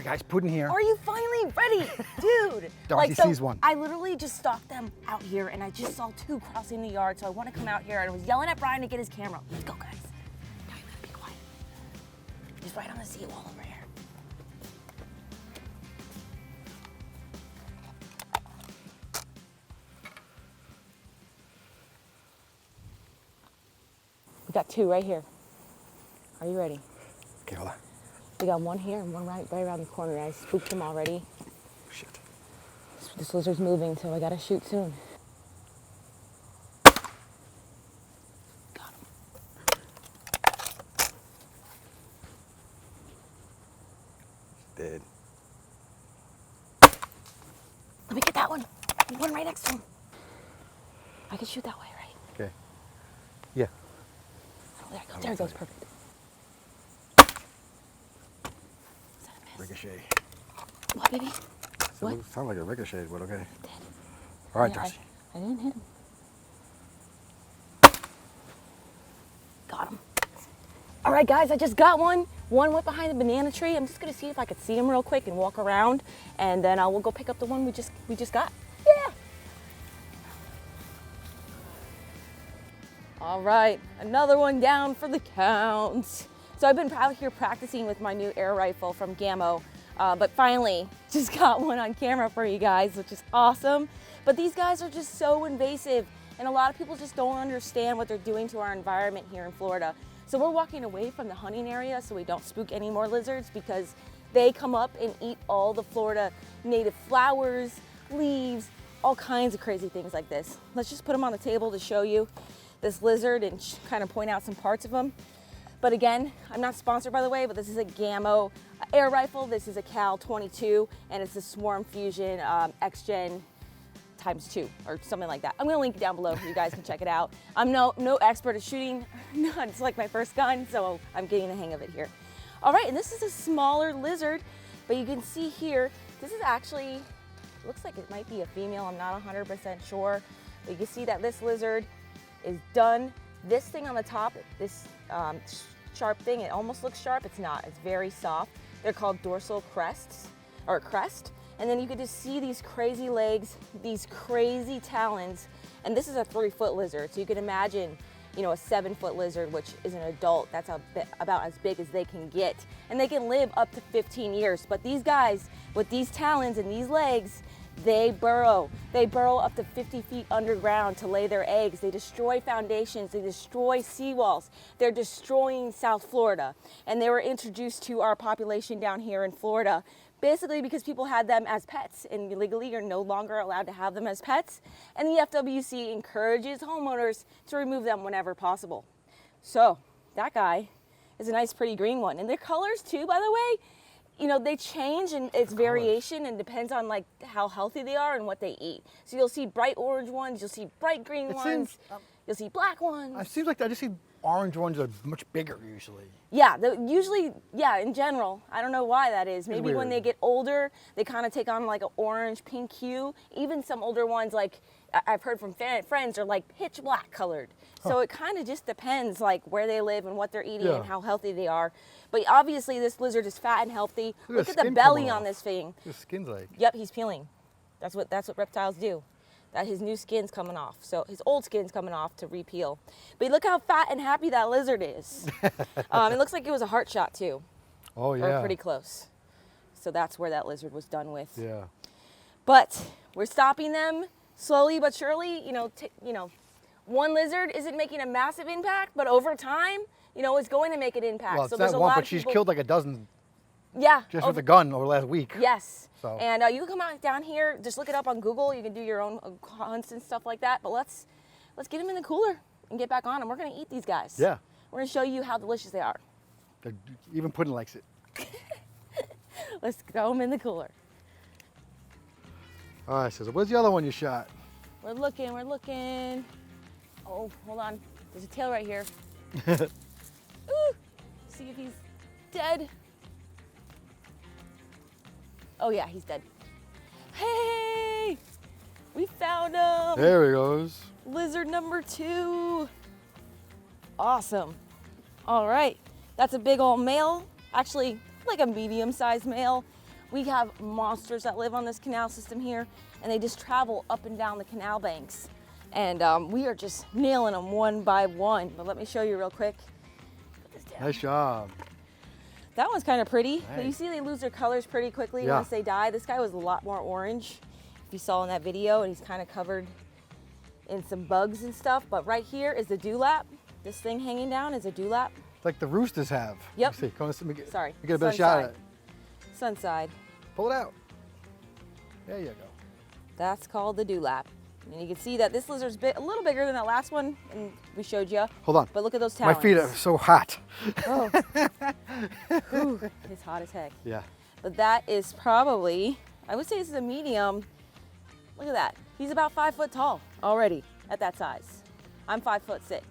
right, guys, put in here. Are you finally ready? Dude. Darcy sees one. I literally just stalked them out here and I just saw 2 crossing the yard, so I want to come out here and I was yelling at Brian to get his camera. Let's go, guys. Now you gotta be quiet. He's right on the seawall over here. We got 2 right here. Are you ready? Okay, hold on. We got 1 here and 1 right around the corner. I spooked him already. Shit. This lizard's moving, so I gotta shoot soon. Got him. Dead. Let me get that one. One right next to him. I can shoot that way, right? Okay. Yeah. Oh, there it goes. There it goes. Perfect. Ricochet. What, baby? What? It sounds like a ricochet, but okay. It did. All right, Yeah, Darcy. I didn't hit him. Got him. All right, guys, I just got one. One went behind the banana tree. I'm just gonna see if I could see him real quick and walk around, and then we'll go pick up the one we just got. Yeah. All right, another one down for the count. So I've been out here practicing with my new air rifle from Gammo, but finally just got one on camera for you guys, which is awesome. But these guys are just so invasive, and a lot of people just don't understand what they're doing to our environment here in Florida. So we're walking away from the hunting area so we don't spook any more lizards, because they come up and eat all the Florida native flowers, leaves, all kinds of crazy things like this. Let's just put them on the table to show you this lizard and kind of point out some parts of them. But again, I'm not sponsored, by the way, but this is a Gammo air rifle. This is a Cal 22, and it's a Swarm Fusion X-Gen ×2 or something like that. I'm gonna link it down below so you guys can check it out. I'm no expert at shooting. It's like my first gun, so I'm getting the hang of it here. All right, and this is a smaller lizard, but you can see here, this is actually, looks like it might be a female. I'm not 100% sure, but you can see that this lizard is done. This thing on the top, this sharp thing, it almost looks sharp. It's not. It's very soft. They're called dorsal crests, or crest. And then you can just see these crazy legs, these crazy talons. And this is a 3-foot lizard. So you can imagine, you know, a 7-foot lizard, which is an adult. That's about as big as they can get. And they can live up to 15 years. But these guys, with these talons and these legs, they burrow. They burrow up to 50 feet underground to lay their eggs. They destroy foundations. They destroy seawalls. They're destroying South Florida. And they were introduced to our population down here in Florida basically because people had them as pets, and legally you're no longer allowed to have them as pets. And the FWC encourages homeowners to remove them whenever possible. So that guy is a nice, pretty green one. And their colors too, by the way, you know, they change and it's variation and depends on like how healthy they are and what they eat. So you'll see bright orange ones, you'll see bright green ones, you'll see black ones. It seems like I just see orange ones are much bigger usually. Yeah, usually, in general. I don't know why that is. Maybe when they get older, they kind of take on like an orange, pink hue. Even some older ones, like I've heard from friends, are like pitch black colored. So it kind of just depends like where they live and what they're eating and how healthy they are. But obviously this lizard is fat and healthy. Look at the belly on this thing. His skin's like. Yep, he's peeling. That's what reptiles do. That his new skin's coming off. So his old skin's coming off to repeel. But look how fat and happy that lizard is. It looks like it was a heart shot too. Oh yeah. Or pretty close. So that's where that lizard was done with. Yeah. But we're stopping them slowly but surely. You know, one lizard isn't making a massive impact, but over time, you know, it's going to make an impact. Well, it's so there's not a one, lot but of she's people, killed like a dozen. Yeah. Just with a gun over the last week. Yes. So. And you can come out down here, just look it up on Google. You can do your own hunts and stuff like that. But let's get them in the cooler and get back on them. We're going to eat these guys. Yeah. We're going to show you how delicious they are. Even Puddin likes it. Let's throw them in the cooler. All right, so where's the other one you shot? We're looking. Oh, hold on. There's a tail right here. Ooh. See if he's dead. Oh yeah, he's dead. Hey, we found him. There he goes. Lizard number 2. Awesome. All right, that's a big old male. Actually, like a medium-sized male. We have monsters that live on this canal system here, and they just travel up and down the canal banks. And we are just nailing them one by one. But let me show you real quick. Put this down. Nice job. That one's kind of pretty. Nice. But you see they lose their colors pretty quickly Yeah. once they die. This guy was a lot more orange, if you saw in that video, and he's kind of covered in some bugs and stuff. But right here is the dewlap. This thing hanging down is a dewlap. Like the roosters have. Yep. Let me see. Come on, let me get, Sorry. let me get a better shot Sunside. at it. Sunside. Pull it out. There you go. That's called the dewlap. And you can see that this lizard's a little bigger than that last one and we showed you. Hold on. But look at those My talons. feet are so hot. Oh. Ooh, it's hot as heck. Yeah. But that is probably, I would say this is a medium. Look at that. He's about 5 foot tall already at that size. I'm 5'6".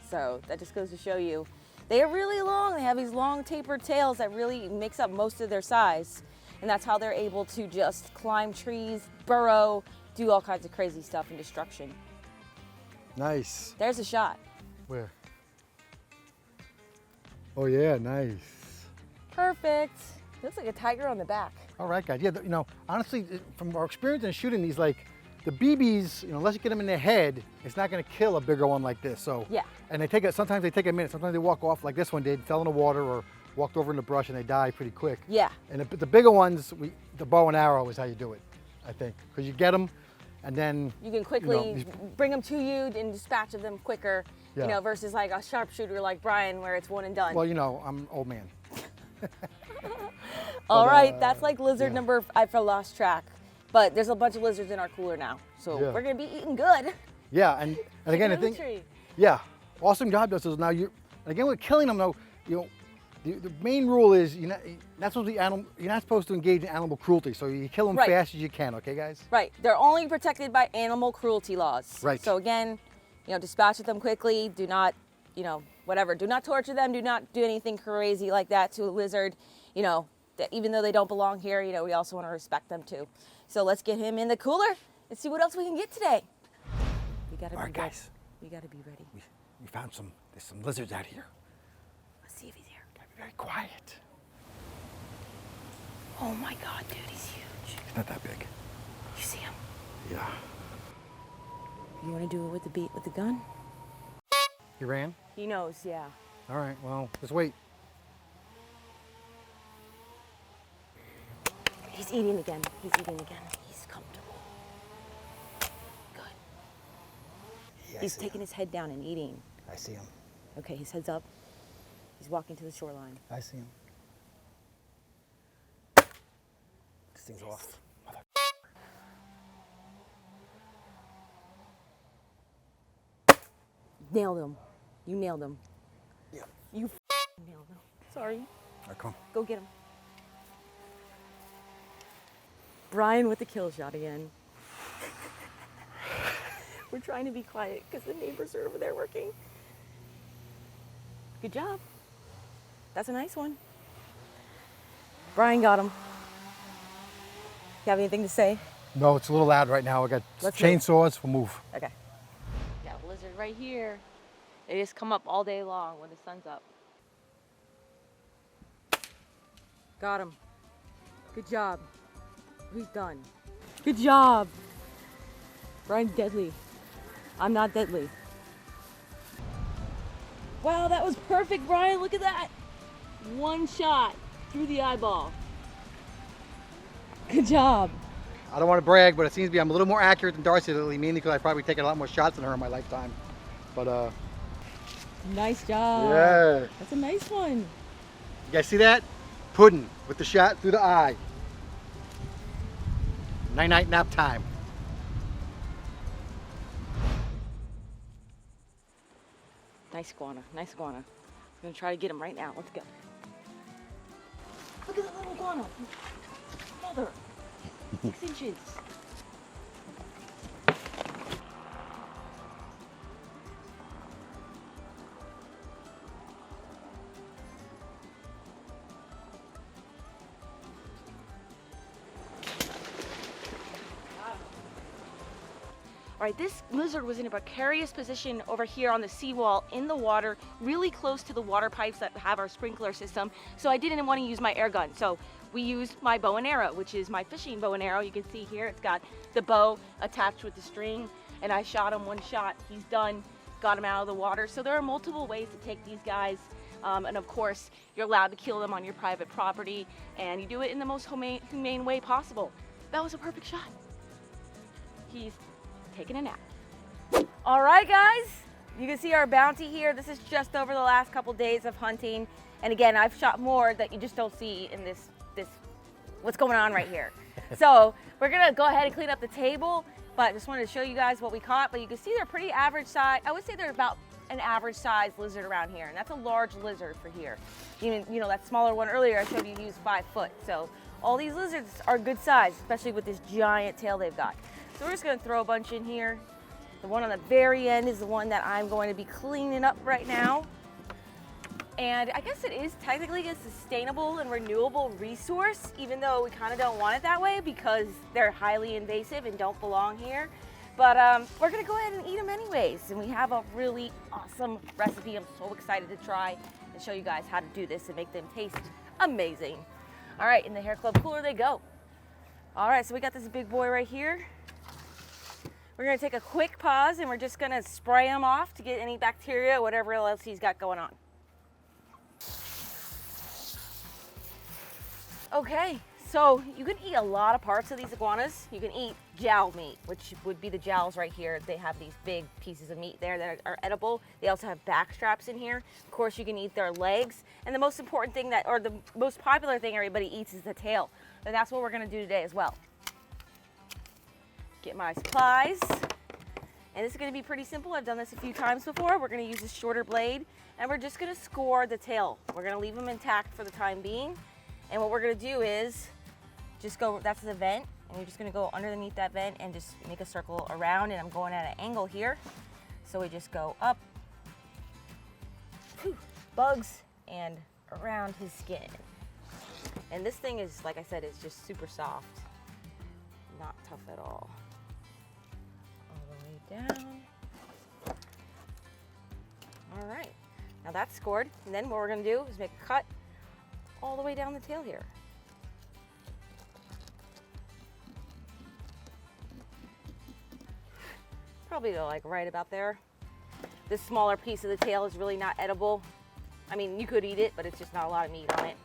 So that just goes to show you, they are really long. They have these long tapered tails that really makes up most of their size. And that's how they're able to just climb trees, burrow, do all kinds of crazy stuff and destruction. Nice. There's a shot. Where? Oh yeah, nice. Perfect. Looks like a tiger on the back. All right, guys. Yeah, you know, honestly, from our experience in shooting these, like the BBs, you know, unless you get them in their head, it's not going to kill a bigger one like this. So Yeah. And sometimes they take a minute. Sometimes they walk off like this one did, fell in the water or walked over in the brush and they die pretty quick. Yeah. And the bigger ones, the bow and arrow is how you do it, I think, because you get them, and then You can quickly you bring them to you and dispatch of them quicker, Yeah. you know, versus like a sharpshooter like Brian where it's one and done. well, you know, I'm an old man. All right, uh, that's like lizard yeah. number, I've lost track. But there's a bunch of lizards in our cooler now. So Yeah. we're gonna be eating good. Yeah, and again, I Another think, tree. yeah, awesome job, Darcizzle. Now and again, with killing them though, you know, the main rule is you're not supposed to engage in animal cruelty. So you kill them Right. fast as you can, okay, guys? Right, they're only protected by animal cruelty laws. Right. So again, you know, dispatch them quickly. Do not, you know, whatever. Do not torture them. Do not do anything crazy like that to a lizard. You know, that even though they don't belong here, you know, we also want to respect them too. So let's get him in the cooler and see what else we can get today. We gotta All be right, ready. guys. We gotta be ready. We found there's some lizards out here. Let's see if he's here. Gotta be very quiet. Oh my God, dude, he's huge. It's not that big. You see him? Yeah. You want to do it with the gun? He ran? He knows, yeah. All right, well, just wait. He's eating again. He's eating again. He's comfortable. Good. Yeah, He's taking his head down and eating. I see him. Okay, his head's up. He's walking to the shoreline. I see him. This thing's off. Nailed him. You nailed him. Yeah. You nailed him. Sorry. All right, come on. Go get him. Brian with the kill shot again. We're trying to be quiet because the neighbors are over there working. Good job. That's a nice one. Brian got him. You have anything to say? No, it's a little loud right now. I got Let's move. chainsaws. We'll move. Okay. Got a lizard right here. They just come up all day long when the sun's up. Got him. Good job. He's done. Good job. Brian's deadly. I'm not deadly. Wow, that was perfect, Brian. Look at that. One shot through the eyeball. Good job. I don't want to brag, but it seems to be I'm a little more accurate than Darcizzle, mainly because I've probably taken a lot more shots than her in my lifetime. But Nice job. yeah. That's a nice one. You guys see that? Pudding with the shot through the eye. Night-night nap time. Nice iguana, nice iguana. I'm gonna try to get him right now. Let's go. Look at the little iguana. Mother. 6 inches. All right, this lizard was in a precarious position over here on the seawall in the water, really close to the water pipes that have our sprinkler system. So I didn't want to use my air gun. So we used my bow and arrow, which is my fishing bow and arrow. You can see here, it's got the bow attached with the string, and I shot him one shot. He's done, got him out of the water. So there are multiple ways to take these guys. And of course, you're allowed to kill them on your private property, and you do it in the most humane way possible. That was a perfect shot. He's taking a nap. All right, guys, you can see our bounty here. This is just over the last couple days of hunting. And again, I've shot more that you just don't see in this what's going on right here. So we're gonna go ahead and clean up the table, but I just wanted to show you guys what we caught. But you can see they're pretty average size. I would say they're about an average size lizard around here, and that's a large lizard for here. Even, you know, that smaller one earlier I showed you used 5 foot. So all these lizards are good size, especially with this giant tail they've got. So we're just gonna throw a bunch in here. The one on the very end is the one that I'm going to be cleaning up right now. And I guess it is technically a sustainable and renewable resource, even though we kind of don't want it that way because they're highly invasive and don't belong here. But we're gonna go ahead and eat them anyways. And we have a really awesome recipe I'm so excited to try and show you guys how to do this and make them taste amazing. All right, in the Hair Club cooler they go. All right, so we got this big boy right here. We're gonna take a quick pause and we're just gonna spray him off to get any bacteria, whatever else he's got going on. Okay, so you can eat a lot of parts of these iguanas. You can eat jowl meat, which would be the jowls right here. They have these big pieces of meat there that are edible. They also have back straps in here. Of course, you can eat their legs. And the most important thing or the most popular thing everybody eats is the tail. And that's what we're gonna do today as well. Get my supplies. And this is gonna be pretty simple. I've done this a few times before. We're gonna use this shorter blade and we're just gonna score the tail. We're gonna leave them intact for the time being. And what we're gonna do is just go, that's the vent, and you're just gonna go underneath that vent and just make a circle around, and I'm going at an angle here. So we just go up, bugs, and around his skin. And this thing is, like I said, it's just super soft, not tough at all. All the way down. All right, now that's scored. And then what we're gonna do is make a cut all the way down the tail here. Probably like right about there. This smaller piece of the tail is really not edible. I mean, you could eat it, but it's just not a lot of meat on it.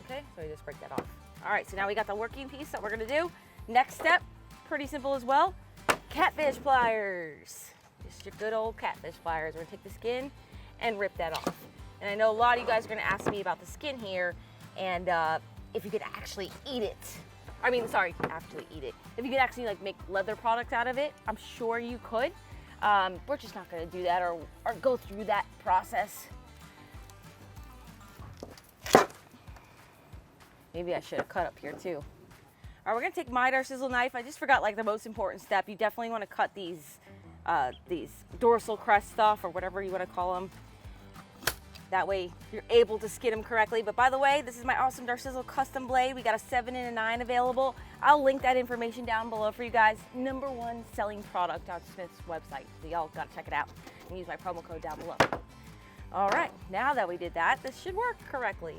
Okay, so we just break that off. All right, so now we got the working piece that we're gonna do. Next step, pretty simple as well. Catfish pliers. Just your good old catfish pliers. We're gonna take the skin and rip that off. And I know a lot of you guys are gonna ask me about the skin here and if you could actually eat it. I mean, sorry, actually eat it. If you could actually like make leather products out of it, I'm sure you could. We're just not gonna do that or go through that process. Maybe I should have cut up here too. All right, we're gonna take my Darcizzle knife. I just forgot like the most important step. You definitely wanna cut these dorsal crest stuff or whatever you wanna call them. That way you're able to skin them correctly. But by the way, this is my awesome Darcizzle custom blade. We got a 7 and a 9 available. I'll link that information down below for you guys. #1 selling product on Smith's website. So y'all gotta check it out and use my promo code down below. All right, now that we did that, this should work correctly.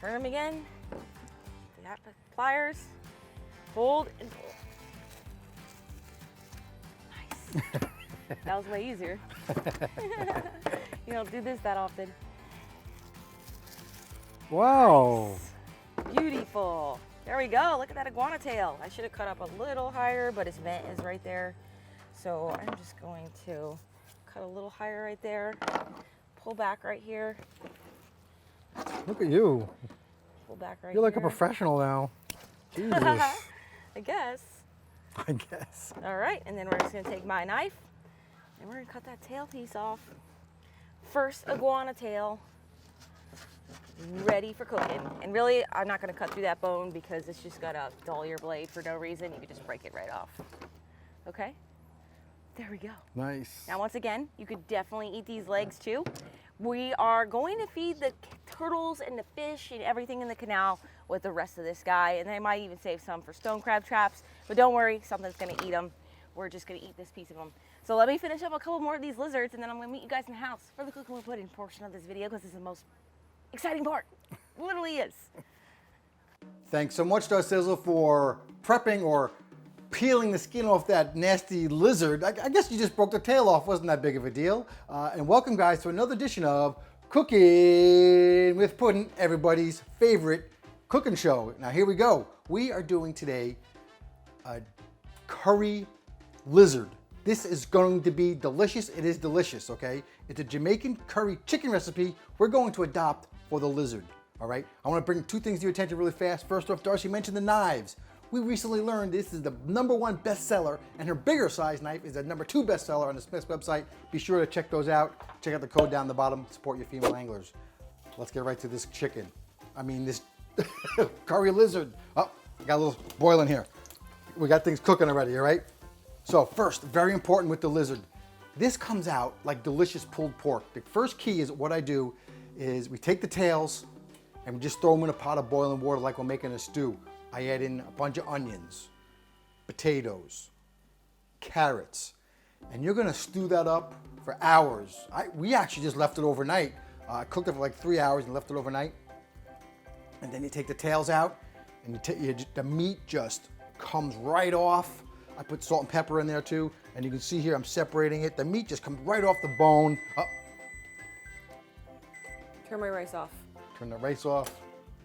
Turn them again. Got the pliers. Fold and pull. Nice. That was way easier. You don't do this that often. Wow. Nice. Beautiful. There we go. Look at that iguana tail. I should have cut up a little higher, but his vent is right there. So I'm just going to cut a little higher right there. Pull back right here. Look at you. Pull back right You're like here. a professional now. Jesus. I guess. I guess. All right, and then we're just gonna take my knife and we're gonna cut that tail piece off. First iguana tail, ready for cooking. And really, I'm not gonna cut through that bone because it's just gonna dull your blade for no reason. You can just break it right off. Okay, there we go. Nice. Now, once again, you could definitely eat these legs too. We are going to feed the turtles and the fish and everything in the canal with the rest of this guy. And I might even save some for stone crab traps, but don't worry, something's gonna eat them. We're just gonna eat this piece of them. So let me finish up a couple more of these lizards and then I'm gonna meet you guys in the house for the cooking with pudding portion of this video because this is the most exciting part. literally is. Thanks so much, Darcizzle, for prepping or peeling the skin off that nasty lizard. I guess you just broke the tail off. Wasn't that big of a deal. And welcome, guys, to another edition of Cooking with Puddin', everybody's favorite cooking show. Now, here we go. We are doing today a curry lizard. This is going to be delicious. It is delicious, okay? It's a Jamaican curry chicken recipe we're going to adopt for the lizard, all right? I want to bring two things to your attention really fast. First off, Darcy mentioned the knives. We recently learned this is the #1 bestseller, and her bigger size knife is the #2 bestseller on the Smith's website. Be sure to check those out. Check out the code down the bottom. Support your female anglers. Let's get right to this chicken. I mean, this curry lizard. Oh, I got a little boiling here. We got things cooking already, all right? So first, very important with the lizard. This comes out like delicious pulled pork. The first key is what I do is we take the tails and we just throw them in a pot of boiling water like we're making a stew. I add in a bunch of onions, potatoes, carrots, and you're gonna stew that up for hours. We actually just left it overnight. I cooked it for like 3 hours and left it overnight. And then you take the tails out and the meat just comes right off. I put salt and pepper in there too. And you can see here I'm separating it. The meat just comes right off the bone. Oh. Turn my rice off. Turn the rice off.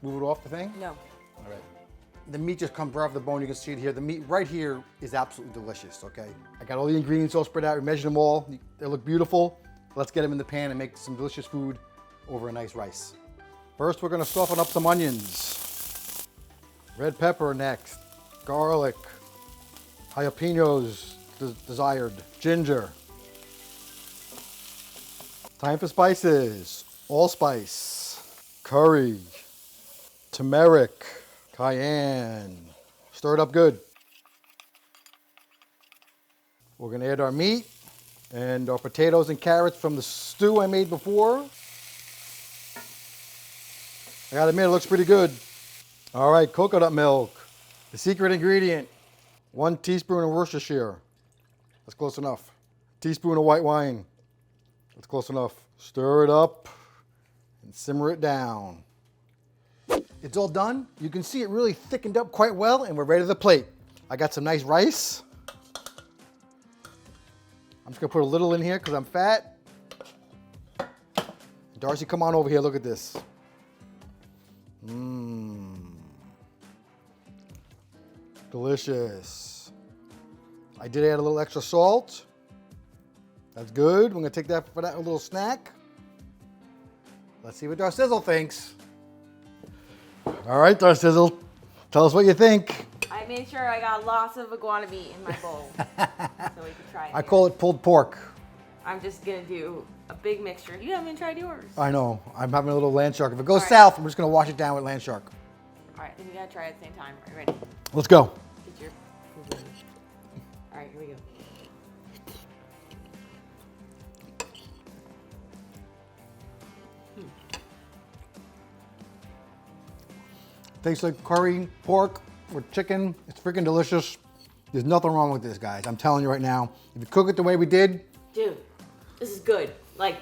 Move it off the thing? No. All right. The meat just comes right off the bone. You can see it here. The meat right here is absolutely delicious, okay? I got all the ingredients all spread out. We measured them all. They look beautiful. Let's get them in the pan and make some delicious food over a nice rice. First, we're gonna soften up some onions. Red pepper next. Garlic. Jalapenos desired. Ginger. Time for spices. Allspice. Curry. Turmeric. Cayenne. Stir it up good. We're gonna add our meat and our potatoes and carrots from the stew I made before. I gotta admit, it looks pretty good. All right, coconut milk. The secret ingredient, 1 teaspoon of Worcestershire. That's close enough. Teaspoon of white wine. That's close enough. Stir it up and simmer it down. It's all done. You can see it really thickened up quite well, and we're ready to the plate. I got some nice rice. I'm just gonna put a little in here because I'm fat. Darcy, come on over here, look at this. Delicious. I did add a little extra salt. That's good. We're gonna take that for that little snack. Let's see what Darcizzle thinks. All right, Darcizzle, tell us what you think. I made sure I got lots of iguana meat in my bowl so we can try it. I call it pulled pork. I'm just gonna do a big mixture. You haven't even tried yours. I know. I'm having a little land shark. If it goes right. south, I'm just gonna wash it down with land shark. All right, then you gotta try it at the same time. Are you ready? Let's go. Get your food ready. All right, here we go. Tastes like curry, pork, or chicken. It's freaking delicious. There's nothing wrong with this, guys. I'm telling you right now. If you cook it the way we did. Dude, this is good. Like,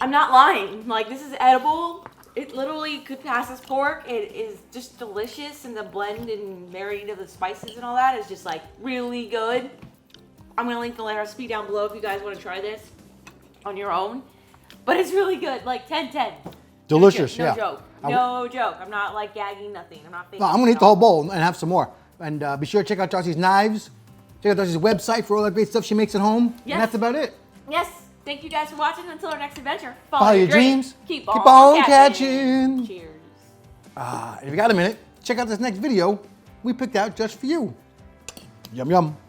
I'm not lying. Like, this is edible. It literally could pass as pork. It is just delicious, and the blend and married of the spices and all that is just like really good. I'm gonna link the recipe down below if you guys want to try this on your own. But it's really good. Like 10/10. Delicious, no yeah. Joke. No joke. I'm not like gagging nothing. I'm not faking. No, I'm gonna eat the whole bowl and have some more. And be sure to check out Darcy's knives. Check out Darcy's website for all that great stuff she makes at home. Yes. And that's about it. Yes. Thank you guys for watching. Until our next adventure. Follow your dreams. Keep on on catching. Cheers. If you got a minute, check out this next video we picked out just for you. Yum, yum.